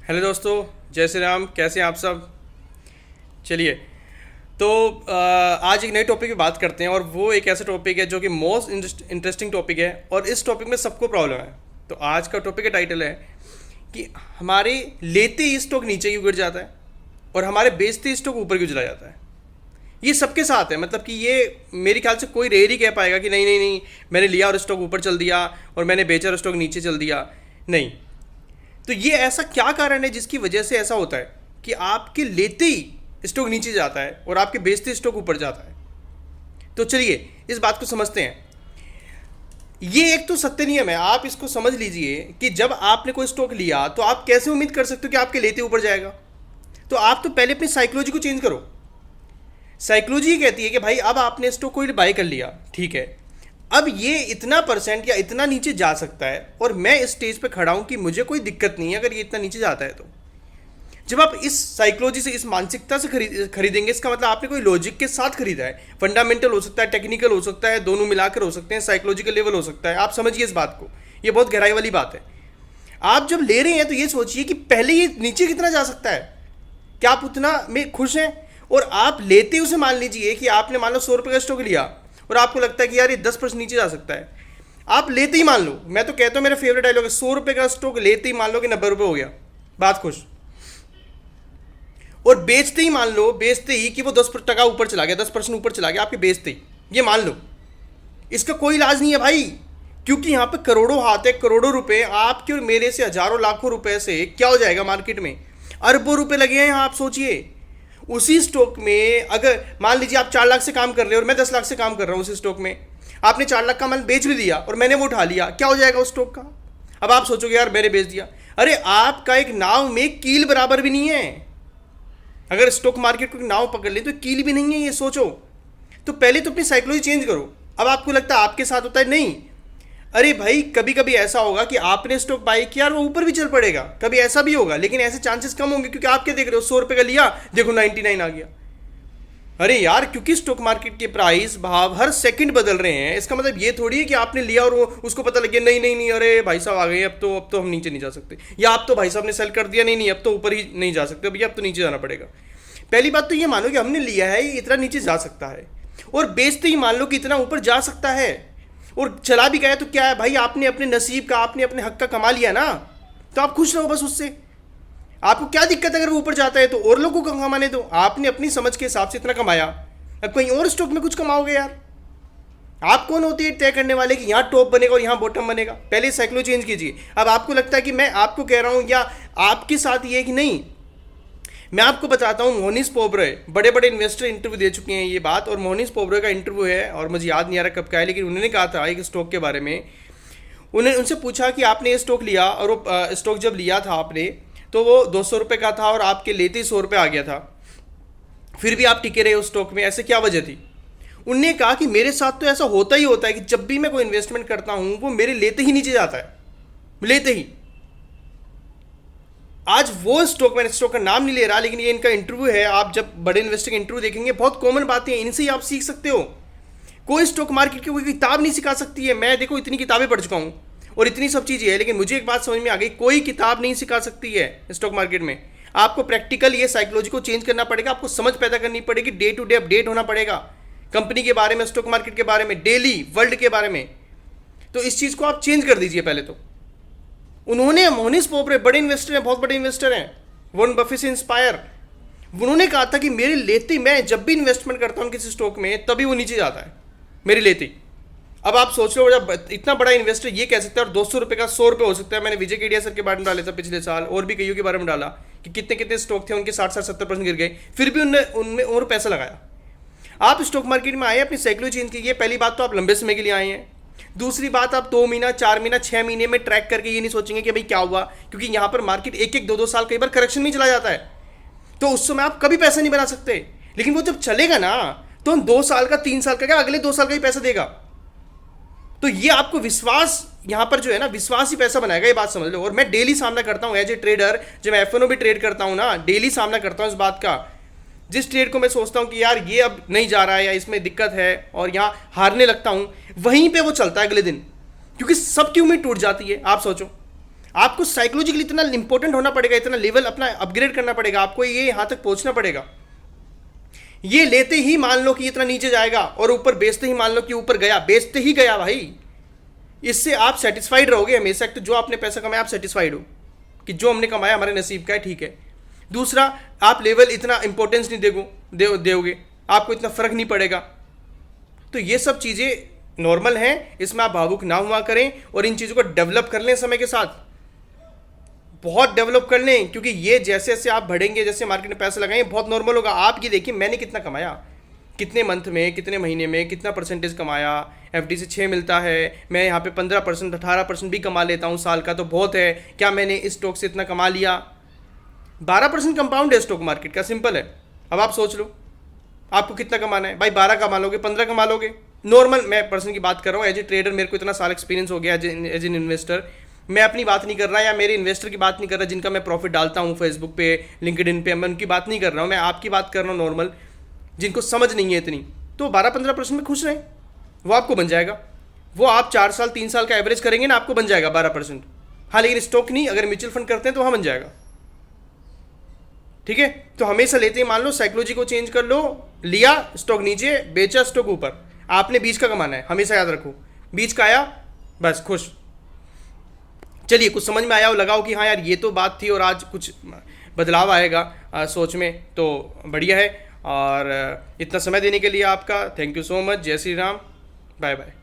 Hello दोस्तों, जय श्री राम। कैसे हैं आप सब? चलिए, तो आज एक नए टॉपिक पे बात करते हैं और वो एक ऐसा टॉपिक है जो कि मोस्ट इंटरेस्टिंग टॉपिक है और इस टॉपिक में सबको प्रॉब्लम है। तो आज का टॉपिक का टाइटल है कि हमारे लेते ही स्टॉक नीचे क्यों गिर जाता है और हमारे बेचते ही स्टॉक ऊपर क्यों चला जाता है। ये सबके साथ है, मतलब कि ये मेरे ख्याल से कोई रेयर ही कह पाएगा कि नहीं नहीं नहीं, मैंने लिया और स्टॉक ऊपर चल दिया और मैंने बेचा और स्टॉक नीचे चल दिया। नहीं। तो ये ऐसा क्या कारण है जिसकी वजह से ऐसा होता है कि आपके लेते ही स्टॉक नीचे जाता है और आपके बेचते स्टॉक ऊपर जाता है। तो चलिए इस बात को समझते हैं। ये एक तो सत्य नियम है, आप इसको समझ लीजिए कि जब आपने कोई स्टॉक लिया तो आप कैसे उम्मीद कर सकते हो कि आपके लेते ऊपर जाएगा। तो आप तो पहले अपनी साइकोलॉजी को चेंज करो। साइकोलॉजी कहती है कि भाई अब आपने स्टॉक को बाय कर लिया, ठीक है, अब ये इतना परसेंट या इतना नीचे जा सकता है और मैं इस स्टेज पे खड़ा हूं कि मुझे कोई दिक्कत नहीं है अगर ये इतना नीचे जाता है। तो जब आप इस साइकोलॉजी से, इस मानसिकता से खरीदेंगे, इसका मतलब आपने कोई लॉजिक के साथ खरीदा है। फंडामेंटल हो सकता है, टेक्निकल हो सकता है, दोनों मिलाकर हो सकते हैं, साइकोलॉजिकल लेवल हो सकता है। आप समझिए इस बात को, ये बहुत गहराई वाली बात है। आप जब ले रहे हैं तो ये सोचिए कि पहले ये नीचे कितना जा सकता है, क्या आप उतना में खुश हैं? और आप लेते उसे, मान लीजिए कि आपने मान लो 100 रुपये का स्टॉक लिया और आपको लगता है कि यार ये 10% नीचे जा सकता है। आप लेते ही मान लो, मैं तो कहता हूं मेरा फेवरेट डायलॉग है, 100 रुपये का स्टॉक लेते ही मान लो कि 90 रुपये हो गया, बात खुश। और बेचते ही मान लो, बेचते ही कि वो 10% ऊपर चला गया, 10% ऊपर चला गया आपके बेचते ही, ये मान लो। इसका कोई इलाज नहीं है भाई, क्योंकि यहां पे करोड़ों हाथ है, करोड़ों रुपए आपके और मेरे से, हजारों लाखों रुपए से क्या हो जाएगा मार्केट में, अरबों रुपए लगे हैं यहां। आप सोचिए उसी स्टॉक में, अगर मान लीजिए आप 4 लाख से काम कर रहे हो और मैं 10 लाख से काम कर रहा हूं उसी स्टॉक में, आपने 4 लाख का माल बेच भी दिया और मैंने वो उठा लिया, क्या हो जाएगा उस स्टॉक का? अब आप सोचोगे यार मैंने बेच दिया। अरे आपका एक नाव में कील बराबर भी नहीं है। अगर स्टॉक मार्केट को नाव पकड़ ले तो कील भी नहीं है, ये सोचो। तो पहले तो अपनी साइकोलॉजी चेंज करो। अब आपको लगता है आपके साथ होता है, नहीं। अरे भाई कभी कभी ऐसा होगा कि आपने स्टॉक बाय किया और वो ऊपर भी चल पड़ेगा, कभी ऐसा भी होगा, लेकिन ऐसे चांसेस कम होंगे क्योंकि आप क्या देख रहे हो, 100 रुपये का लिया, देखो 99 आ गया। अरे यार, क्योंकि स्टॉक मार्केट के प्राइस भाव हर सेकंड बदल रहे हैं, इसका मतलब ये थोड़ी है कि आपने लिया और वो उसको पता लग गया नहीं नहीं नहीं, अरे भाई साहब आ गए, अब तो हम नीचे नहीं जा सकते, या आप तो भाई साहब ने सेल कर दिया, नहीं नहीं अब तो ऊपर ही नहीं जा सकते भैया, अब तो नीचे जाना पड़ेगा। पहली बात तो ये मानो कि हमने लिया है, ये इतना नीचे जा सकता है, और बेचते ही मान लो कि इतना ऊपर जा सकता है, और चला भी गया तो क्या है भाई, आपने अपने नसीब का, आपने अपने हक का कमा लिया ना, तो आप खुश रहो बस उससे। आपको क्या दिक्कत है अगर वो ऊपर जाता है तो और लोगों को कमाने दो, आपने अपनी समझ के हिसाब से इतना कमाया, अब कहीं और स्टॉक में कुछ कमाओगे यार। आप कौन होती है तय करने वाले कि यहाँ टॉप बनेगा और यहाँ बॉटम बनेगा? पहले साइकिलो चेंज कीजिए। अब आपको लगता है कि मैं आपको कह रहा हूँ या आपके साथ ये कि नहीं, मैं आपको बताता हूँ, मोहनीश पोब्रे, बड़े बड़े इन्वेस्टर इंटरव्यू दे चुके हैं ये बात, और मोहनीश पोब्रे का इंटरव्यू है और मुझे याद नहीं आ रहा कब का है, लेकिन उन्होंने कहा था एक स्टॉक के बारे में। उन्हें उनसे पूछा कि आपने ये स्टॉक लिया, और वो स्टॉक जब लिया था आपने तो वो 200 रुपये का था और आपके लेते ही 100 रुपये आ गया था, फिर भी आप टिके रहे उस स्टॉक में, ऐसे क्या वजह थी? उनने कहा कि मेरे साथ तो ऐसा होता ही होता है कि जब भी मैं कोई इन्वेस्टमेंट करता हूं वो मेरे लेते ही नीचे जाता है, लेते ही। आज वो स्टॉक, मैंने स्टॉक का नाम नहीं ले रहा, लेकिन ये इनका इंटरव्यू है, आप जब बड़े इन्वेस्टर के इंटरव्यू देखेंगे बहुत कॉमन बातें हैं, इनसे ही आप सीख सकते हो। कोई स्टॉक मार्केट की कोई किताब नहीं सिखा सकती है। मैं देखो इतनी किताबें पढ़ चुका हूँ और इतनी सब चीज़ें हैं, लेकिन मुझे एक बात समझ में आ गई, कोई किताब नहीं सिखा सकती है स्टॉक मार्केट में। आपको प्रैक्टिकल ये साइकोलॉजी को चेंज करना पड़ेगा, आपको समझ पैदा करनी पड़ेगी, डे टू डे अपडेट होना पड़ेगा कंपनी के बारे में, स्टॉक मार्केट के बारे में, डेली वर्ल्ड के बारे में। तो इस चीज़ को आप चेंज कर दीजिए पहले तो। उन्होंने, मोहनीश पोब्रे बड़े इन्वेस्टर हैं, बहुत बड़े इन्वेस्टर हैं, वॉरेन बफेट से इंस्पायर, उन्होंने कहा था कि मेरे लेते, मैं जब भी इन्वेस्टमेंट करता हूँ किसी स्टॉक में तभी वो नीचे जाता है मेरे लेते। अब आप सोच लो, जब इतना बड़ा इन्वेस्टर ये कह सकता है, और 200 रुपये का 100 रुपये हो सकता है। मैंने विजय केडिया सर के बारे में डाला था पिछले साल, और भी कईयों के बारे में डाला कि कितने कितने स्टॉक थे उनके 60-70% गिर गए, फिर भी उनमें और पैसा लगाया। आप स्टॉक मार्केट में आए, अपनी साइकोलॉजी चेंज कीजिए। पहली बात तो आप लंबे समय के लिए आए हैं। दूसरी बात, आप 2 महीना, 4 महीना, 6 महीने में ट्रैक करके ये नहीं सोचेंगे कि भाई क्या हुआ, क्योंकि यहाँ पर मार्केट 1-1, 2-2 साल कई बार करेक्शन में चला जाता है, तो उस समय आप कभी पैसा नहीं बना सकते। लेकिन वो जब चलेगा ना, तो 2 साल का, 3 साल का क्या, अगले 2 साल का ही पैसा देगा। तो ये आपको विश्वास, यहां पर जो है ना, विश्वास ही पैसा बनाएगा, ये बात समझ लो। और मैं डेली सामना करता हूं एज ए ट्रेडर, जब मैं एफएनओ भी ट्रेड करता हूं ना, डेली सामना करता हूं इस बात का। जिस ट्रेड को मैं सोचता हूं कि यार ये अब नहीं जा रहा है या इसमें दिक्कत है और यहां हारने लगता हूं, वहीं पे वो चलता है अगले दिन, क्योंकि सबकी उम्मीद टूट जाती है। आप सोचो, आपको साइकोलॉजिकली इतना इंपॉर्टेंट होना पड़ेगा, इतना लेवल अपना अपग्रेड करना पड़ेगा, आपको ये यहां तक पहुंचना पड़ेगा। ये लेते ही मान लो कि इतना नीचे जाएगा और ऊपर बेचते ही मान लो कि ऊपर गया, बेचते ही गया भाई। इससे आप सेटिस्फाइड रहोगे हमेशा। तो जो आपने पैसा कमाया आप सेटिस्फाइड हो कि जो हमने कमाया हमारे नसीब का है, ठीक है। दूसरा, आप लेवल इतना इंपॉर्टेंस नहीं दोगे, आपको इतना फर्क नहीं पड़ेगा। तो ये सब चीज़ें नॉर्मल हैं, इसमें आप भावुक ना हुआ करें और इन चीज़ों को डेवलप कर लें समय के साथ, बहुत डेवलप कर लें, क्योंकि ये जैसे जैसे आप बढ़ेंगे, जैसे मार्केट में पैसे लगाएंगे, बहुत नॉर्मल होगा। आप ये देखिए मैंने कितना कमाया, कितने मंथ में, कितने महीने में कितना परसेंटेज कमाया। एफडी से 6 मिलता है, मैं यहाँ पे 15% 18% भी कमा लेता हूँ साल का, तो बहुत है। क्या मैंने इस स्टॉक से इतना कमा लिया? 12% कंपाउंड है स्टॉक मार्केट का, सिंपल है। अब आप सोच लो आपको कितना कमाना है भाई। 12 कमा लोगे, 15 कमा लोगे, नॉर्मल। मैं पर्सन की बात कर रहा हूँ, एज ए ट्रेडर मेरे को इतना साल एक्सपीरियंस हो गया, एज एन इन्वेस्टर। मैं अपनी बात नहीं कर रहा, या मेरे इन्वेस्टर की बात नहीं कर रहा जिनका मैं प्रॉफिट डालता हूँ फेसबुक पे, लिंक्डइन पे, मैं उनकी बात नहीं कर रहा हूँ। मैं आपकी बात कर रहा हूँ नॉर्मल, जिनको समझ नहीं है इतनी। तो 12-15% में खुश रहें, वो आपको बन जाएगा। वो आप 4 साल 3 साल का एवरेज करेंगे ना, आपको बन जाएगा 12%। हाँ, लेकिन स्टॉक नहीं, अगर म्यूचुअल फंड करते हैं तो वहाँ बन जाएगा, ठीक है। तो हमेशा लेते ही मान लो, साइकोलॉजी को चेंज कर लो। लिया स्टॉक नीचे, बेचा स्टॉक ऊपर, आपने बीच का कमाना है, हमेशा याद रखो। बीच का आया बस खुश। चलिए, कुछ समझ में आया हो, लगाओ कि हाँ यार ये तो बात थी और आज कुछ बदलाव आएगा सोच में, तो बढ़िया है। और इतना समय देने के लिए आपका थैंक यू सो मच। जय श्री राम, बाय बाय।